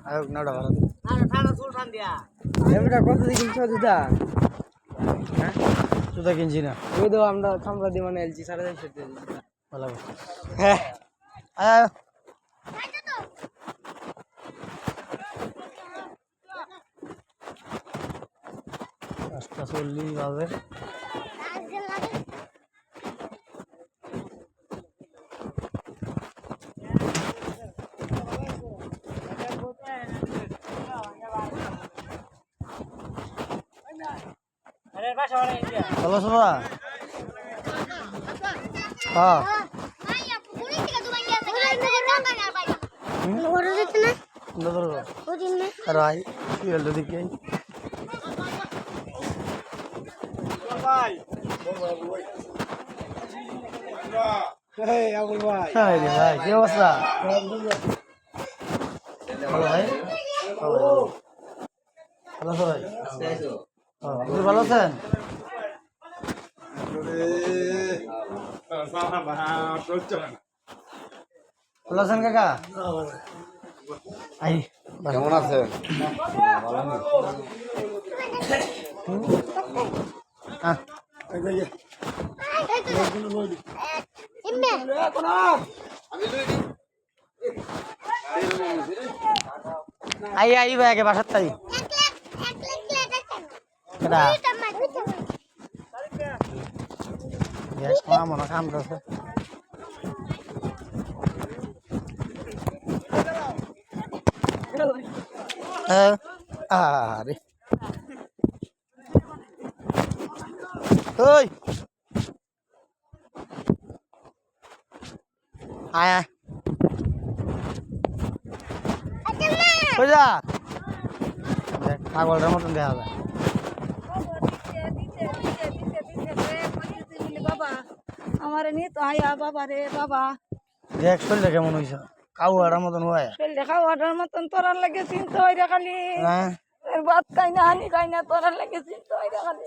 আয়োগ নাড়া ভালো আর ঠাড়া সুলতান দিয়া এমটা কত দিয়ে কিনছো জুতা হ্যাঁ জুতা কিনছি না ওই তো আমরা খামরা দিয়ে মানে এলছি 450 দিয়ে ভালো হ্যাঁ আয় রাস্তা চললি ভাবে আরে বাসা ওরে ইন্ডিয়া ভালো সবা হ্যাঁ রাই ফিল্ড দিকে ভাই এই আবুল ভাই হাই রে ভাই কি অবস্থা ভালো ভাই ভালো সবাই আপনি ভালো আছেন ভালো আছেন কাকা আই কেমন আছেন আই আই ভাই আগে বাসার তাই মনে কাম করছে আরে ওই আয় আয় যা দেখ পাগলের মতন দেখা যায় আমারে নি তো আয়া বাবা রে বাবা দেখ শরীরটা কেমন হয়েছে কাউয়াটার মতন হয় শরীর দেখা ওটার মতন তোরার লাগে চিন্তা হইরা খালি হ্যাঁ বাদ খাই না হানি খাই না তোরার লাগে চিন্তা হইরা খালি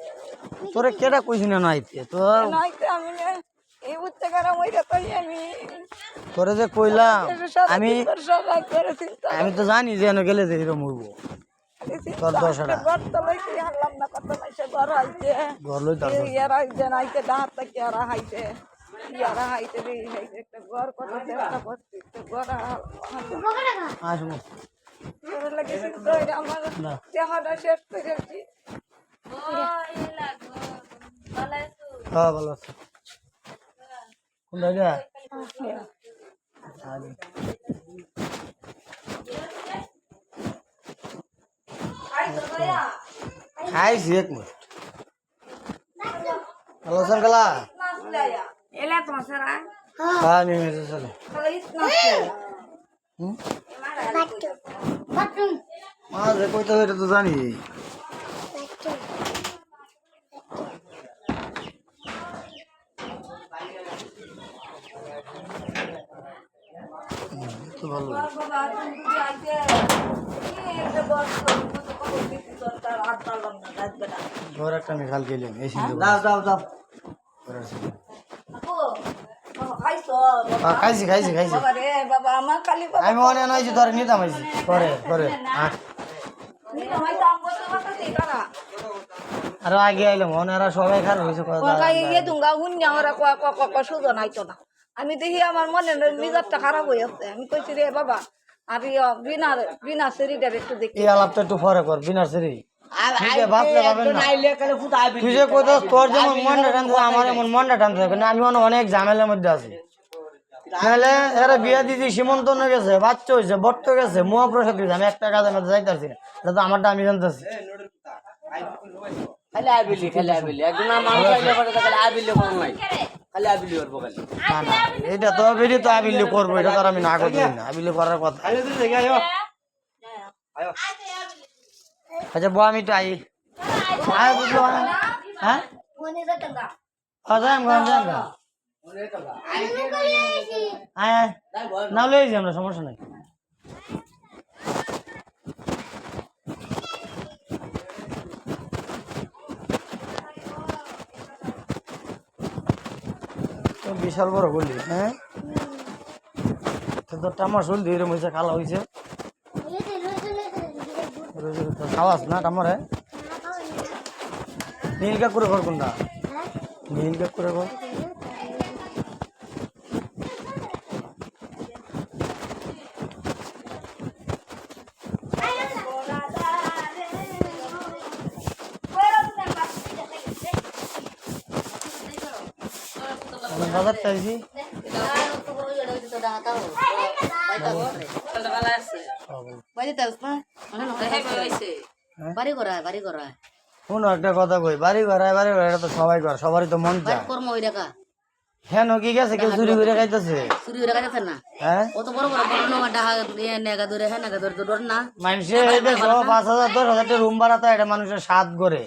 তোরে কেটা কইছি না নাইতে তোর নাইতে আমি এই উচ্চ গরম হইরা তাই আমি তোরে যে কইলাম আমি চিন্তা আমি তো জানি যে এনে গেলে যে এরকম হইব তোর দশটা ঘর তো লইতে হারলাম না কত মাসে ঘর আইতে ঘর লই তার ইয়ারা আইতে ডাহাত থেকে ইয়ারা হাইতে ইয়ারা হাইতে রে একটা ঘর কত চেষ্টা করছি ঘর আসবো তোর লাগে চিন্তা হইরা আমার না দেহটা শেষ করে যাচ্ছি হ্যাঁ ভালো আছে কোন জায়গা খাইছি এক মিনিট ভালো আছেন কালা এলা তোমার সারা হ্যাঁ আমি মেসে চলে মাঝে কইতে হইলে তো জানি তো ভালো ঘর একটা আমি খাল গেলাম এই সিন্ধু দাও দাও দাও খাইছি খাইছি খাইছি বাবা রে বাবা আমার খালি আমি মনে নয়ছি ধরে নিতাম আইছি করে করে আর আগে আইলাম মনে আর সবাই খারাপ হয়েছে আমি দেখি আমার মনে মেজাজটা খারাপ হয়ে যাচ্ছে আমি কইছি রে বাবা আর বিনা বিনা শরীরের একটু দেখি এই আলাপটা একটু পরে কর বিনার সেরি ভাবলে পাবেন না আইলে কালে ফুটা আইবি তুই যে কইতো তোর যেমন মনটা টানছে আমার এমন মনটা টানছে কিন্তু আমি অনেক ঝামেলার মধ্যে আছি নাহলে এরা বিয়া দিদি সীমন্ত হয়ে গেছে বাচ্চা হয়েছে বট্ট গেছে মহাপ্রসাদ গেছে আমি একটা কাজের মধ্যে যাইতেছি না এটা তো আমারটা আমি জানতেছি খালি আইবিলি একজন মানুষ আইলে পরে খালি আইবিলি কোন নাই খালি আইবিলি করবো খালি না না এটা তো বেরি তো আবিল্লি করবো এটা তো আর আমি না করতে না আবিল্লি করার কথা আচ্ছা বউ আমি তো আই আয় বুঝলো হ্যাঁ যাই আয় নাও লইছি আমরা সমস্যা নাই বিশাল বড় বললি হ্যাঁ তো টামা চল দিয়ে রয়েছে কালা হয়েছে খাওয়াস না কামড়ে নীল কাকুরে ঘর কোনটা নীল কাকুরে ঘর বাজার চাইছি বাড়ি করা কোনো একটা কথা কই বাড়ি ঘর এটা তো সবাই করে সবারই তো মন চায় কর্ম ওই টাকা হ্যাঁ কি গেছে কেউ চুরি করে খাইতেছে চুরি করে গেছে না হ্যাঁ অত বড় বড় বড় নোয়া ডাহা নেগা ধরে হ্যাঁ নেগা ধরে তো ডর না মানুষে এই দেশ 5,000 10,000 রুম ভাড়াতে এটা মানুষের সাত করে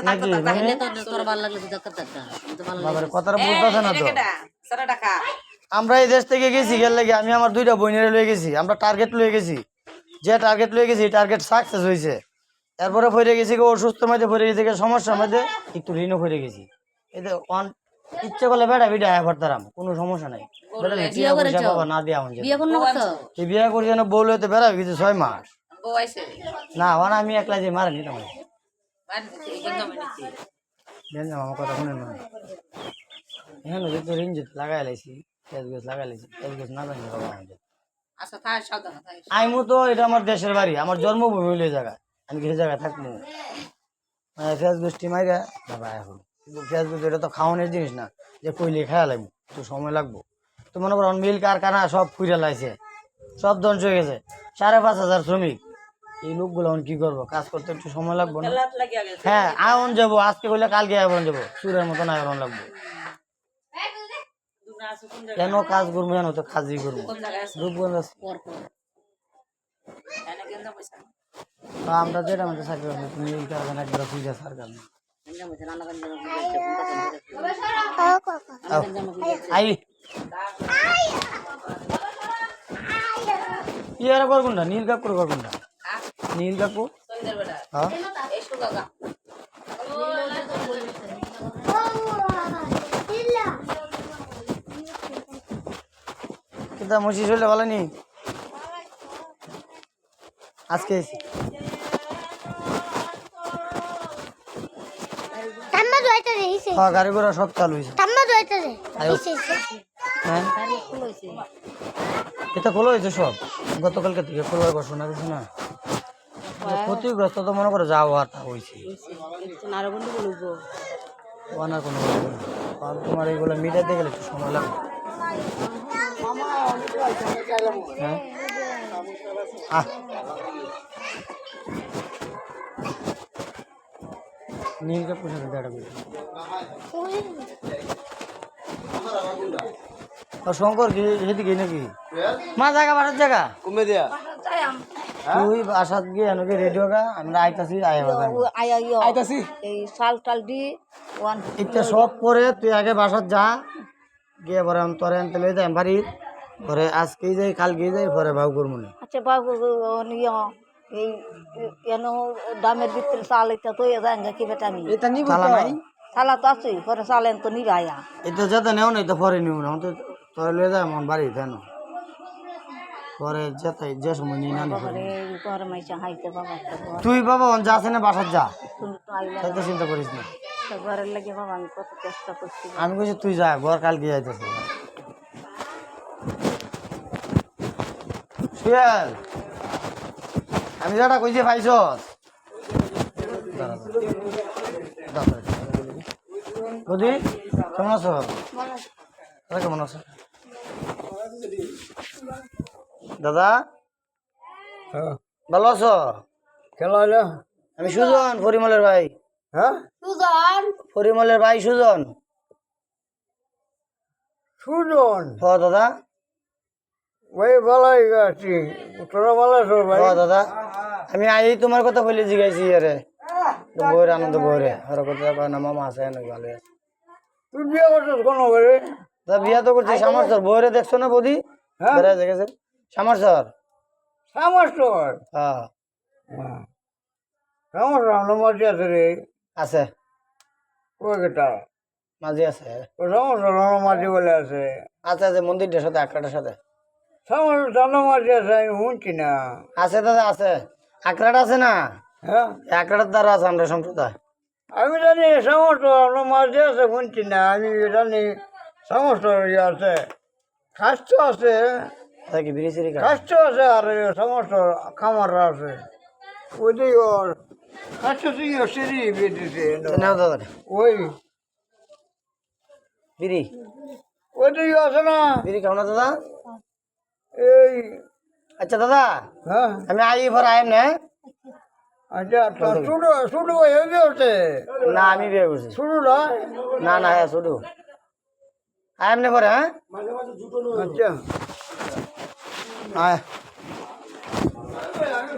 নাকি তাহলে তো তোর ভালো লাগলে তো টাকা তো ভালো বাবার কথাটা বুঝতেছে না তো আমরা এই দেশ থেকে গেছি গেলে আমি আমার 2টা বোনের লয়ে গেছি আমরা টার্গেট লয়ে গেছি যে টার্গেট লয়ে গেছি টার্গেট সাকসেস হয়েছে এরপরে পড়ে গেছি অসুস্থ মধ্যে পড়ে গেছি সমস্যার মধ্যে একটু ঋণও পড়ে গেছি এতে ইচ্ছে করলে বেড়া বিটা আয়া পড়তাম কোনো সমস্যা নাই না দেওয়া বিয়ে কোন করছো এই বিয়ে করছি যেন বউ লইতে বেড়া গেছি 6 মাস না আমি একলা যে মারা নিতাম আমার কথা শুনে না হ্যাঁ তো ঋণ যেতে লাগাই লাইছি লাগাই লাইছি না জানি বাবা আইমু তো এটা আমার দেশের বাড়ি আমার জন্মভূমি হইলে জায়গায় আমি সেই জায়গায় থাকবো ফেস গোষ্ঠী মাইরা বাবা এখন কিন্তু ফেস গোষ্ঠী এটা তো খাওয়ানোর জিনিস না যে কইলে খেয়া লাগবো একটু সময় লাগবো তো মনে করো মিল কারখানা সব ফুইরা লাইছে সব ধ্বংস হয়ে গেছে 5,500 শ্রমিক এই লোকগুলো কি করবো কাজ করতে একটু সময় লাগবো না হ্যাঁ আয়ন যাবো আজকে বললে কালকে আয়ন যাবো চুরের মতন আয়রন লাগবো কেন কাজ করবো কেন তো কাজই করবো রূপগঞ্জ আছে আমরা যেটা আমাদের চাকরি করবো তুমি এই কারখানা একবার খুঁজে সরকার আই ইয়ার কর কোনটা নীল কাকুর কর কোনটা নীল কাকু হ্যাঁ কিতা মুশি চলে ভালো নি আজকে গাড়ি ঘোড়া সব চালু হয়েছে হ্যাঁ এটা খোলা হয়েছে সব গতকালকে থেকে খোলার কথা শোনা গেছে না ক্ষতিগ্রস্ত তো মনে করো যা হওয়ার তা হয়েছে ওনার কোনো তোমার এইগুলো মিটাতে গেলে একটু সময় লাগবে হ্যাঁ নীলকে পুষে দেড় শঙ্কর কি সেদিকে নাকি মা জায়গা বাড়ার জায়গা কমে দেয়া তুই বাসাত গিয়ে এনকে রেডিও গা আমরা আইতাছি আইতাছি এই শাল টাল দি এটা সব করে তুই আগে বাসাত যা গিয়ে পরে তোরে আনতে লই যাই বাড়ি পরে আজকেই যাই কালকেই যাই পরে ভাগ করবো না আচ্ছা বাবু এই কেন দামের ভিতরে চাল এটা তো যায় কি বেটা আমি তালা নাই চালা তো আছে পরে চালেন তো নিবাইয়া এটা যাতে নেও না এটা পরে নিও না তো তোরে লয়ে যায় মন বাড়ি কেন পরে যেতে যে সময় নিয়ে না তোর মাইসা হাইতে বাবা তুই বাবা যাস না বাসাত যা তুমি তো আইলা তাই তো চিন্তা করিস না ঘরের লাগে বাবা আমি কত চেষ্টা করছি আমি বলছি তুই যা ঘর কালকে যাইতেছি সুয়াল আমি যেটা কইছি পাইছস বুঝি কেমন আছো দাদা কেমন আছো দাদা ভালো আছো খেলা হলো আমি সুজন পরিমলের ভাই হ্যাঁ পরিমলের ভাই সুজন সুজন হ দাদা ভাই ভালোই আছি তোরা ভালো আছো ভাই হ দাদা আমি আই তোমার কথা বলে জিগাইছি আরে বইরে আনন্দ বইরে আর কথা কয় না মামা আছে নাকি ভালো আছে তুই বিয়ে করছিস কোনো করে দাদা বিয়া তো করছি সামারসর বইরে দেখছো না বৌদি হ্যাঁ বেড়ায় দেখেছে সামারসর সামস্টর হ্যাঁ সামস্টর মাঝে আছে রে আছে ওই কেটা মাঝে আছে ও সামস্টর মাঝে বলে আছে আছে আছে মন্দিরটার সাথে আখড়াটার সাথে সামনে জানা মাছ আছে আমি শুনছি না আছে দাদা আছে আকড়াট আছে না হ্যাঁ আকড়াটার দ্বারা আছে আমরা সম্প্রদায় আমি জানি সমস্ত আপনার মাছ আছে শুনছি না আমি জানি সমস্ত ইয়ে আছে খাস্ত আছে তা কি বিড়ি সিড়ি খায়? খাস্ত আছে আর সমস্ত খামাররা আছে ওইটাই ওর খাস্ত থেকে সিঁড়ি বেঁধেছে তো নাও দাদা ওই বিড়ি ওইটাই আছে না বিড়ি খাও না দাদা এই আচ্ছা দাদা হ্যাঁ আমি আই পর আইম না আচ্ছা শুরু শুরু হয়ে গেছে না আমি বিয়ে করছি শুরু না না না হ্যাঁ শুধু আইম না পরে হ্যাঁ আচ্ছা আয় আমি